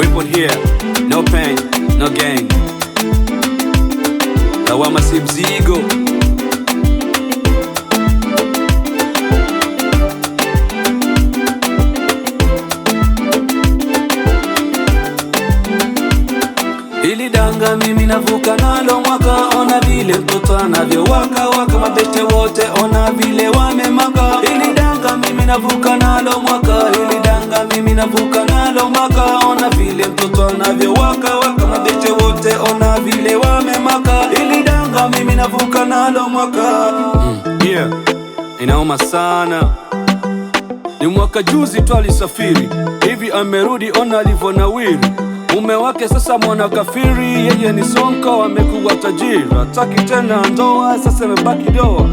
Weapon here, no pain, no gain. Lawama si mzigo. Hili danga mimi navuka nalo mwaka, ona vile mtoto anavyo waka waka, mabete wote ona vile wamemaka. Hili danga mimi navuka nalo mwaka, hili danga mimi navuka nalo mwaka, ona vile mtoto anavyo waka waka, mabete wote ona vile wamemaka. Hili danga mimi navuka nalo mwaka. Yeah, inauma sana. Ni mwaka juzi tu alisafiri, hivi amerudi ona alivonawiri. Mume wake sasa mwana kafiri, yeye ni sonko, amekuwa tajiri, hataki tena ndoa, sasa imebaki doa.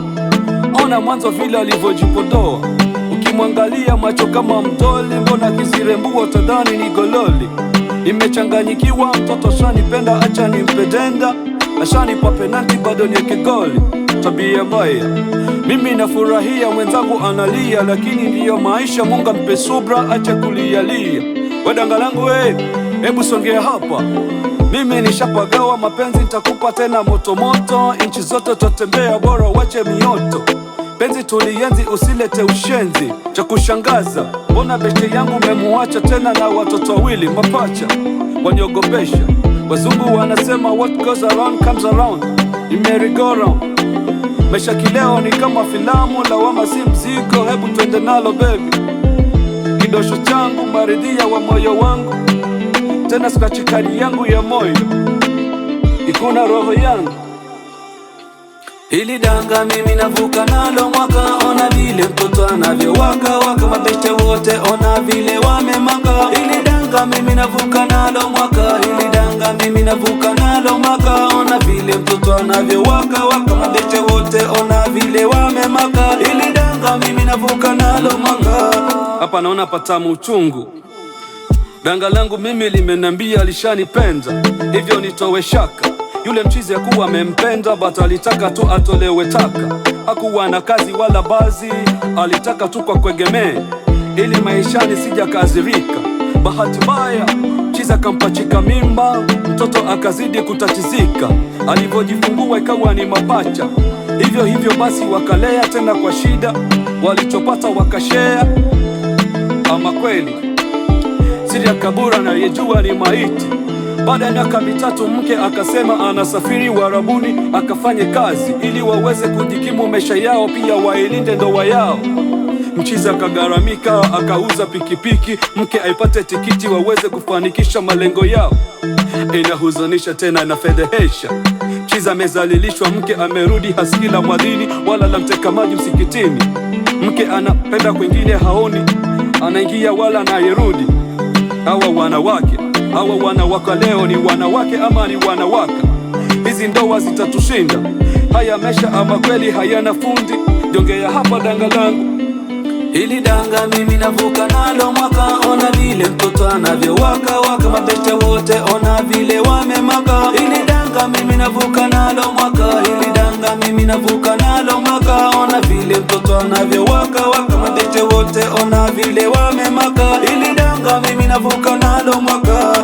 Ona mwanzo vile alivyojipodoa, ukimwangalia macho kama mdoli, mbona kisirembua tadhani ni gololi. Nimechanganyikiwa, mtoto shanipenda, acha nimpe denda, ashanipa penalti bado nieke goli. Tabia mbaya, mimi nafurahia mwenzangu analia, lakini ndiyo maisha, Mungu mpe subra, acha kulialia. Wadanga langu hebu songea hapa, mimi nishapagawa mapenzi, nitakupa tena moto moto, inchi zote tutembea, bora wache mioto. Penzi tulienzi, usilete ushenzi. Cha kushangaza, mbona beste yangu memuacha tena na watoto wawili mapacha, waniogopesha. Wazungu wanasema what goes around comes around, merry go round. Maisha kileo ni kama filamu, lawama si mzigo, hebu twende nalo baby. Kidosho changu, maridhia wa moyo wangu, tena skachikari yangu ya moyo, ikuna roho yangu. Hili danga mimi navuka nalo mwaka, ona vile mtoto anavyo waka waka, mabete wote ona vile wamemaka. Hili danga mimi navuka nalo mwaka, hili danga mimi navuka nalo mwaka, ona vile mtoto anavyo waka waka, mabete wote ona vile wamemaka. Hili danga mimi navuka nalo mwaka. Hapa naona patamu uchungu. Danga langu mimi limenambia lishanipenda, hivyo nitowe shaka. Yule mchizi hakuwa amempenda, but alitaka tu atolewe taka. Hakuwa na kazi wala bazi, alitaka tu kwa kuegemea, ili maishani sija kazirika. Bahati mbaya mchizi akampachika mimba, mtoto akazidi kutatizika. Alivyojifungua ikawa ni mapacha, hivyo basi wakalea tena kwa shida, walichopata wakashare. Ama kweli siri ya kabura na yejua ni maiti. Baada ya miaka mitatu mke akasema anasafiri Uarabuni akafanye kazi, ili waweze kujikimu maisha yao, pia wailinde ndoa yao. Mchiza akagaramika, akauza pikipiki, mke aipate tikiti waweze kufanikisha malengo yao. Inahuzunisha tena inafedhehesha, mchiza amezalilishwa, mke amerudi hasikila mwadhini wala la mteka maji msikitini. Mke anapenda kwingine haoni, anaingia wala anayerudi. Hawa wanawaka leo ni wanawake ama ni wanawaka? Hizi ndoa zitatushinda haya maisha ama kweli hayana fundi? Jongea hapa danga langu. Hili danga mimi navuka nalo mwaka, ona vile mtoto anavyo waka waka, mabete wote ona vile wamemaka. Hili danga mimi navuka nalo mwaka, hili danga mimi navuka nalo mwaka, ona vile mtoto anavyo waka waka, mabete wote ona vile wamemaka. Hili danga mimi navuka nalo mwaka.